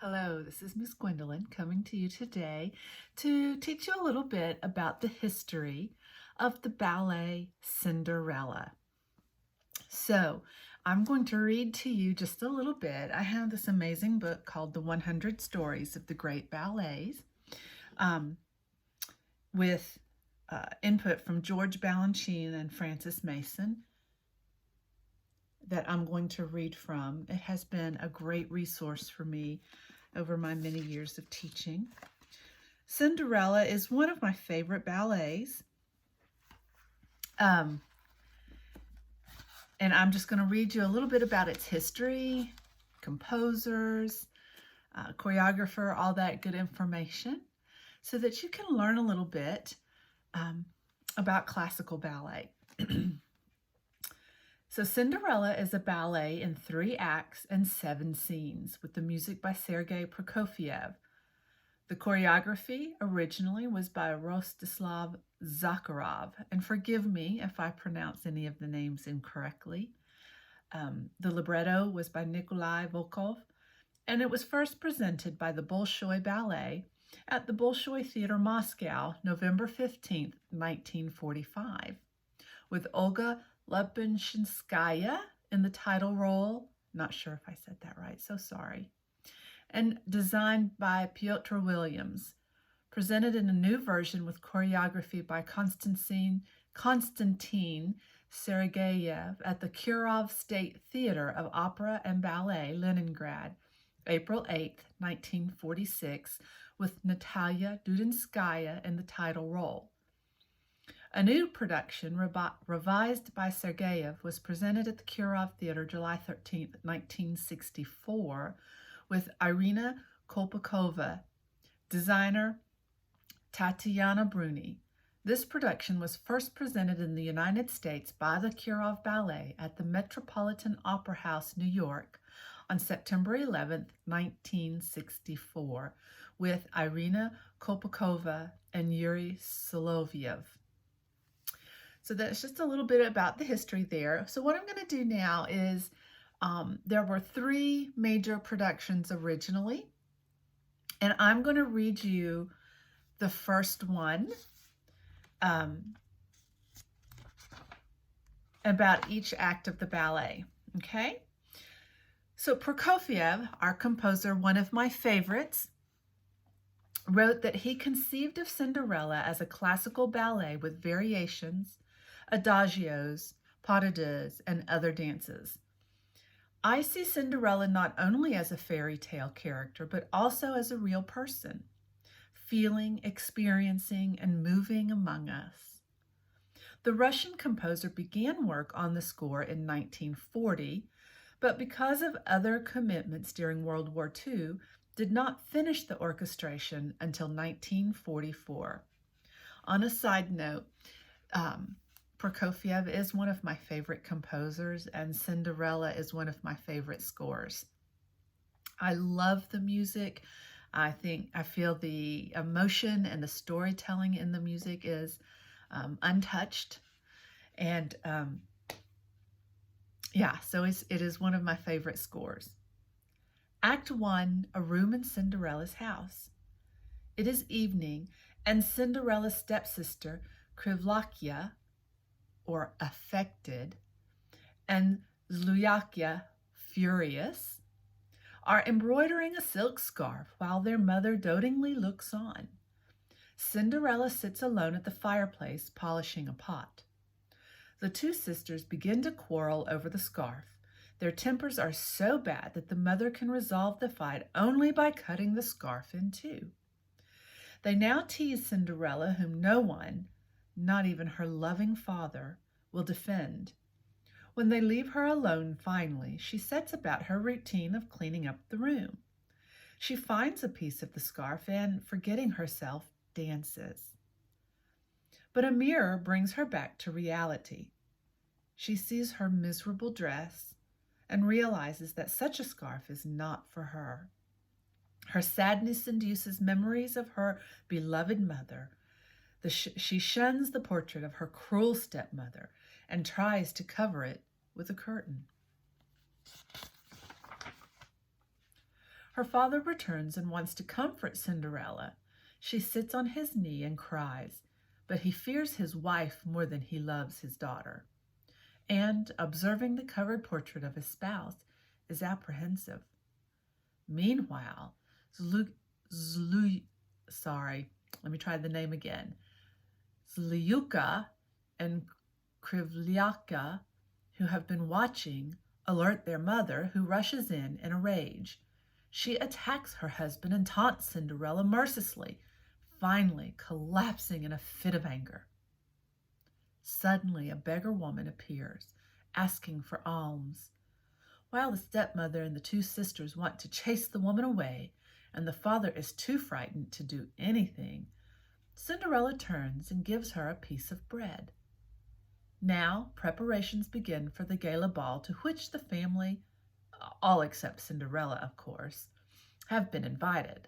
Hello, this is Miss Gwendolyn coming to you today to teach you a little bit about the history of the ballet Cinderella. So, I'm going to read to you just a little bit. I have this amazing book called The 100 Stories of the Great Ballets um, with input from George Balanchine and Frances Mason that I'm going to read from. It has been a great resource for me over my many years of teaching. Cinderella is one of my favorite ballets. And I'm just going to read you a little bit about its history, composers, choreographer, all that good information, so that you can learn a little bit about classical ballet. So Cinderella is a ballet in 3 acts and 7 scenes with the music by Sergei Prokofiev. The choreography originally was by Rostislav Zakharov, and forgive me if I pronounce any of the names incorrectly. The libretto was by Nikolai Volkov, and it was first presented by the Bolshoi Ballet at the Bolshoi Theater Moscow, November 15th, 1945, with Olga Lupinskaya in the title role. Not sure if I said that right, so sorry. And designed by Piotr Williams, presented in a new version with choreography by Konstantin Sergeyev at the Kirov State Theater of Opera and Ballet, Leningrad, April 8, 1946, with Natalia Dudinskaya in the title role. A new production, revised by Sergeyev, was presented at the Kirov Theater July 13, 1964, with Irina Kolpakova, designer Tatiana Bruni. This production was first presented in the United States by the Kirov Ballet at the Metropolitan Opera House, New York, on September 11, 1964, with Irina Kolpakova and Yuri Solovyev. So that's just a little bit about the history there. So what I'm going to do now is there were 3 major productions originally, and I'm going to read you the first one about each act of the ballet, okay? So Prokofiev, our composer, one of my favorites, wrote that he conceived of Cinderella as a classical ballet with variations, adagios, pas de deux, and other dances. I see Cinderella not only as a fairy tale character, but also as a real person, feeling, experiencing, and moving among us. The Russian composer began work on the score in 1940, but because of other commitments during World War II, did not finish the orchestration until 1944. On a side note, Prokofiev is one of my favorite composers, and Cinderella is one of my favorite scores. I love the music. I feel the emotion and the storytelling in the music is untouched. And so it is one of my favorite scores. Act 1, A Room in Cinderella's House. It is evening, and Cinderella's stepsister, Krivlakya, or affected, and Zluyakia, furious, are embroidering a silk scarf while their mother dotingly looks on. Cinderella sits alone at the fireplace polishing a pot. The 2 sisters begin to quarrel over the scarf. Their tempers are so bad that the mother can resolve the fight only by cutting the scarf in 2. They now tease Cinderella, whom no one, not even her loving father, will defend. When they leave her alone finally, she sets about her routine of cleaning up the room. She finds a piece of the scarf and, forgetting herself, dances. But a mirror brings her back to reality. She sees her miserable dress and realizes that such a scarf is not for her. Her sadness induces memories of her beloved mother. She shuns the portrait of her cruel stepmother and tries to cover it with a curtain. Her father returns and wants to comfort Cinderella. She sits on his knee and cries, but he fears his wife more than he loves his daughter, and, observing the covered portrait of his spouse, is apprehensive. Meanwhile, let me try the name again. Zliuka and Krivlyaka, who have been watching, alert their mother, who rushes in a rage. She attacks her husband and taunts Cinderella mercilessly, finally collapsing in a fit of anger. Suddenly, a beggar woman appears, asking for alms. While the stepmother and the two sisters want to chase the woman away, and the father is too frightened to do anything, Cinderella turns and gives her a piece of bread. Now preparations begin for the gala ball, to which the family, all except Cinderella, of course, have been invited.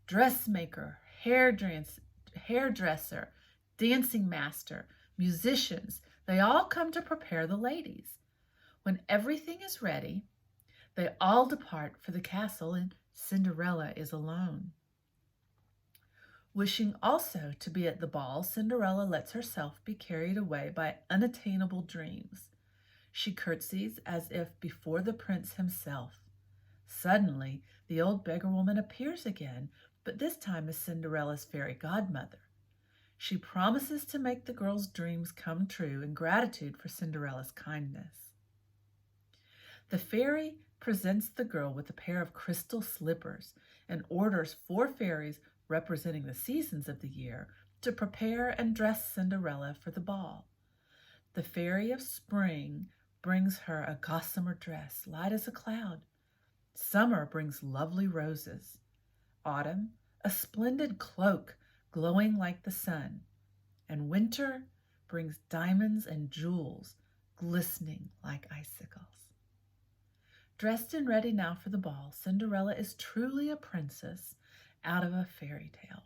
Dressmaker, hairdresser, dancing master, musicians, they all come to prepare the ladies. When everything is ready, they all depart for the castle, and Cinderella is alone. Wishing also to be at the ball, Cinderella lets herself be carried away by unattainable dreams. She curtsies as if before the prince himself. Suddenly, the old beggar woman appears again, but this time as Cinderella's fairy godmother. She promises to make the girl's dreams come true in gratitude for Cinderella's kindness. The fairy presents the girl with a pair of crystal slippers and orders 4 fairies representing the seasons of the year to prepare and dress Cinderella for the ball. The fairy of spring brings her a gossamer dress, light as a cloud. Summer brings lovely roses. Autumn, a splendid cloak glowing like the sun. And winter brings diamonds and jewels glistening like icicles. Dressed and ready now for the ball, Cinderella is truly a princess out of a fairy tale.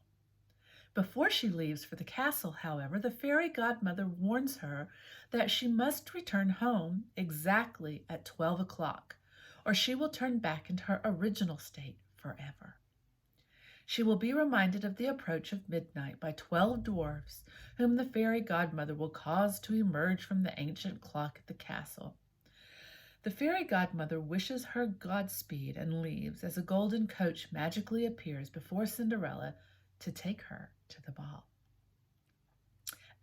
Before she leaves for the castle, however, the fairy godmother warns her that she must return home exactly at 12 o'clock, or she will turn back into her original state forever. She will be reminded of the approach of midnight by 12 dwarfs, whom the fairy godmother will cause to emerge from the ancient clock at the castle. The fairy godmother wishes her Godspeed and leaves as a golden coach magically appears before Cinderella to take her to the ball.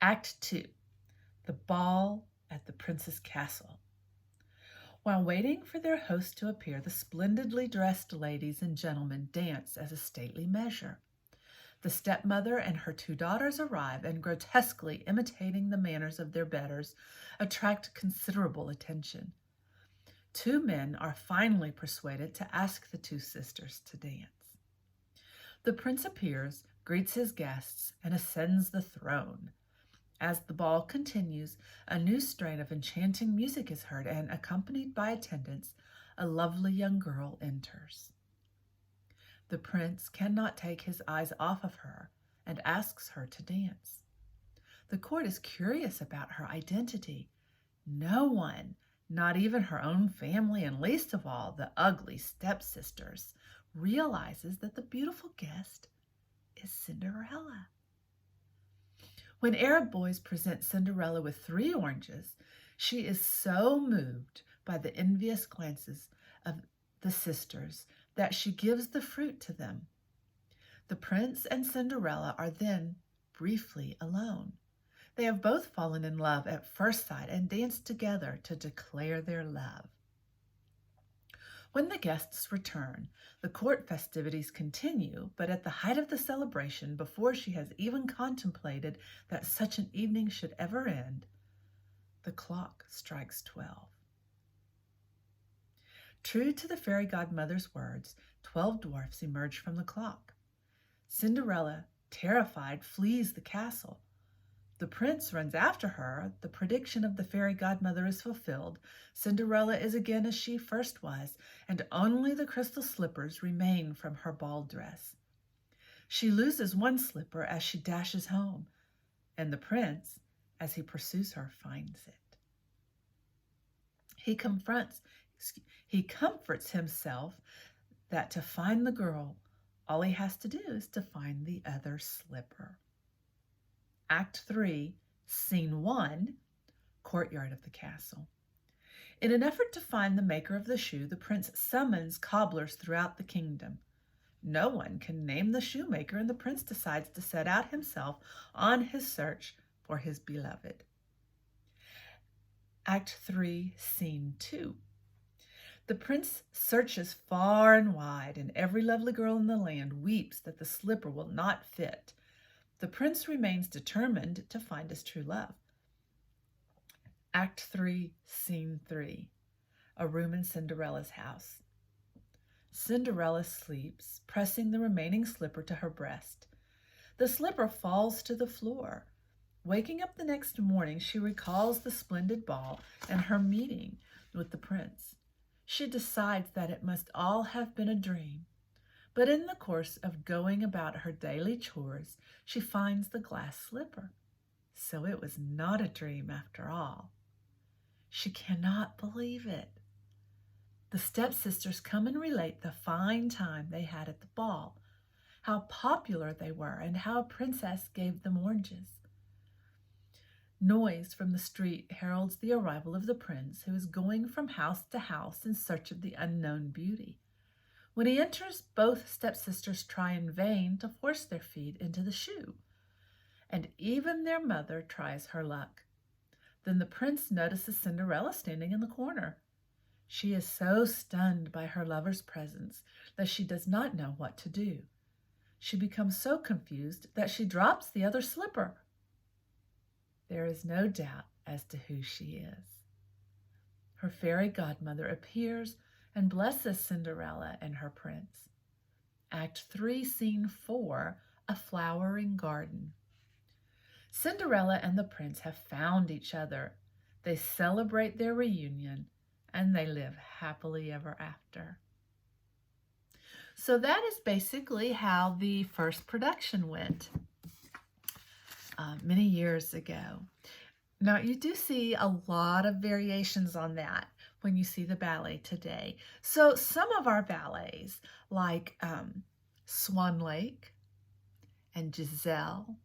Act 2. The Ball at the Prince's Castle. While waiting for their host to appear, the splendidly dressed ladies and gentlemen dance as a stately measure. The stepmother and her 2 daughters arrive, and grotesquely imitating the manners of their betters, attract considerable attention. 2 men are finally persuaded to ask the 2 sisters to dance. The prince appears, greets his guests, and ascends the throne. As the ball continues, a new strain of enchanting music is heard, and, accompanied by attendants, a lovely young girl enters. The prince cannot take his eyes off of her and asks her to dance. The court is curious about her identity. No one, not even her own family, and least of all the ugly stepsisters, realizes that the beautiful guest is Cinderella. When Arab boys present Cinderella with 3 oranges, she is so moved by the envious glances of the sisters that she gives the fruit to them. The prince and Cinderella are then briefly alone. They have both fallen in love at first sight and dance together to declare their love. When the guests return, the court festivities continue, but at the height of the celebration, before she has even contemplated that such an evening should ever end, the clock strikes 12. True to the fairy godmother's words, 12 dwarfs emerge from the clock. Cinderella, terrified, flees the castle. The prince runs after her. The prediction of the fairy godmother is fulfilled. Cinderella is again as she first was, and only the crystal slippers remain from her ball dress. She loses one slipper as she dashes home, and the prince, as he pursues her, finds it. He comforts himself that to find the girl, all he has to do is to find the other slipper. Act 3, Scene 1, Courtyard of the castle. In an effort to find the maker of the shoe, the prince summons cobblers throughout the kingdom. No one can name the shoemaker, and the prince decides to set out himself on his search for his beloved. Act 3, Scene 2. The prince searches far and wide, and every lovely girl in the land weeps that the slipper will not fit. The prince remains determined to find his true love. Act 3, Scene 3. A room in Cinderella's house. Cinderella sleeps, pressing the remaining slipper to her breast. The slipper falls to the floor. Waking up the next morning, she recalls the splendid ball and her meeting with the prince. She decides that it must all have been a dream. But in the course of going about her daily chores, she finds the glass slipper. So it was not a dream after all. She cannot believe it. The stepsisters come and relate the fine time they had at the ball, how popular they were, and how a princess gave them oranges. Noise from the street heralds the arrival of the prince, who is going from house to house in search of the unknown beauty. When he enters, both stepsisters try in vain to force their feet into the shoe, and even their mother tries her luck. Then the prince notices Cinderella standing in the corner. She is so stunned by her lover's presence that she does not know what to do. She becomes so confused that she drops the other slipper. There is no doubt as to who she is. Her fairy godmother appears and blesses Cinderella and her prince. Act 3, Scene 4, A Flowering Garden. Cinderella and the prince have found each other. They celebrate their reunion, and they live happily ever after. So that is basically how the first production went many years ago. Now, you do see a lot of variations on that when you see the ballet today. So some of our ballets, like Swan Lake and Giselle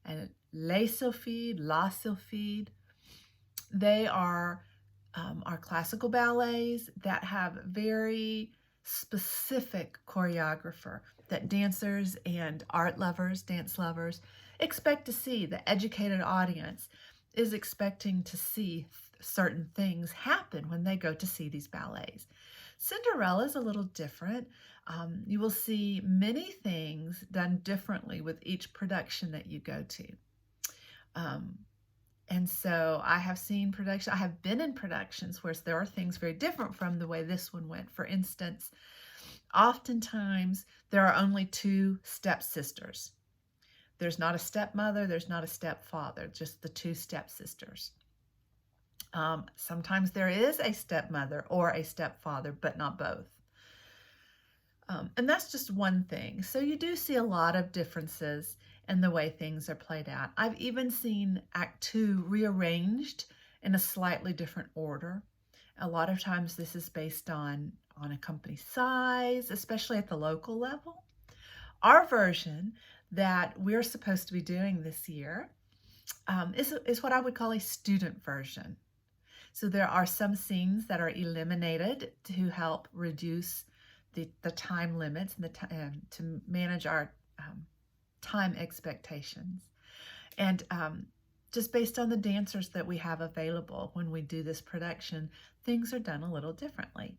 and Les Sylphides, La Sylphide, they are our classical ballets that have very specific choreographer that dancers and art lovers, dance lovers, expect to see. The educated audience is expecting to see certain things happen when they go to see these ballets. Cinderella is a little different. You will see many things done differently with each production that you go to. And so I have been in productions where there are things very different from the way this one went. For instance, oftentimes there are only two stepsisters. There's not a stepmother, there's not a stepfather, just the two stepsisters. Sometimes there is a stepmother or a stepfather, but not both. And that's just one thing. So you do see a lot of differences in the way things are played out. I've even seen Act 2 rearranged in a slightly different order. A lot of times this is based on a company size, especially at the local level. Our version that we're supposed to be doing this year is what I would call a student version. So there are some scenes that are eliminated to help reduce the time limits and to manage our time expectations. And just based on the dancers that we have available when we do this production, things are done a little differently.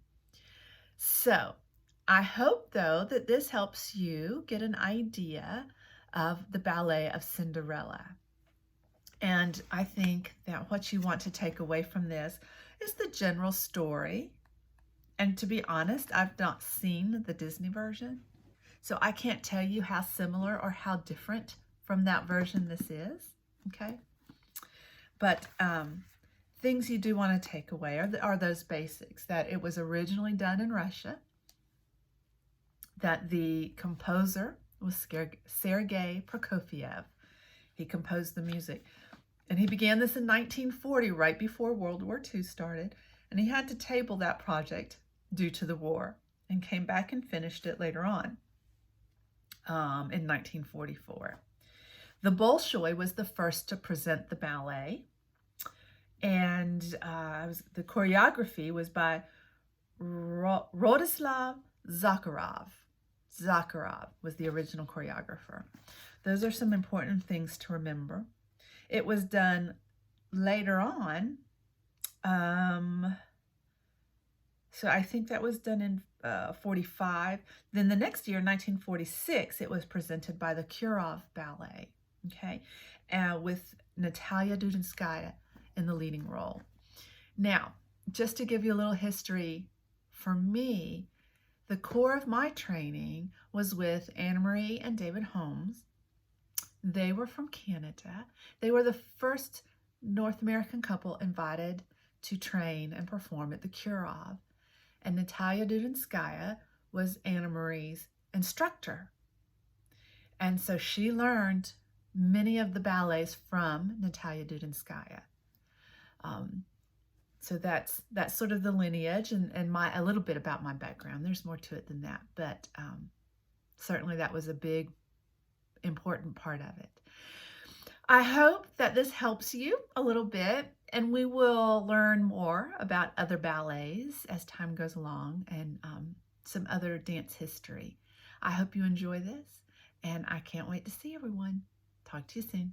So I hope, though, that this helps you get an idea of the Ballet of Cinderella. And I think that what you want to take away from this is the general story. And to be honest, I've not seen the Disney version, so I can't tell you how similar or how different from that version this is, okay? But things you do want to take away are those basics, that it was originally done in Russia, that the composer was Sergei Prokofiev. He composed the music. And he began this in 1940, right before World War II started. And he had to table that project due to the war. and came back and finished it later on in 1944. The Bolshoi was the first to present the ballet, and the choreography was by Rostislav Zakharov. Zakharov was the original choreographer. Those are some important things to remember. It was done later on. So I think that was done in 45. Then the next year, 1946, it was presented by the Kirov Ballet, okay, with Natalia Dudinskaya in the leading role. Now, just to give you a little history, for me, the core of my training was with Anna Marie and David Holmes. They were from Canada. They were the first North American couple invited to train and perform at the Kirov. And Natalia Dudinskaya was Anna Marie's instructor. And so she learned many of the ballets from Natalia Dudinskaya. So that's sort of the lineage and a little bit about my background. There's more to it than that, but certainly that was a big, important part of it. I hope that this helps you a little bit, and we will learn more about other ballets as time goes along and some other dance history. I hope you enjoy this, and I can't wait to see everyone. Talk to you soon.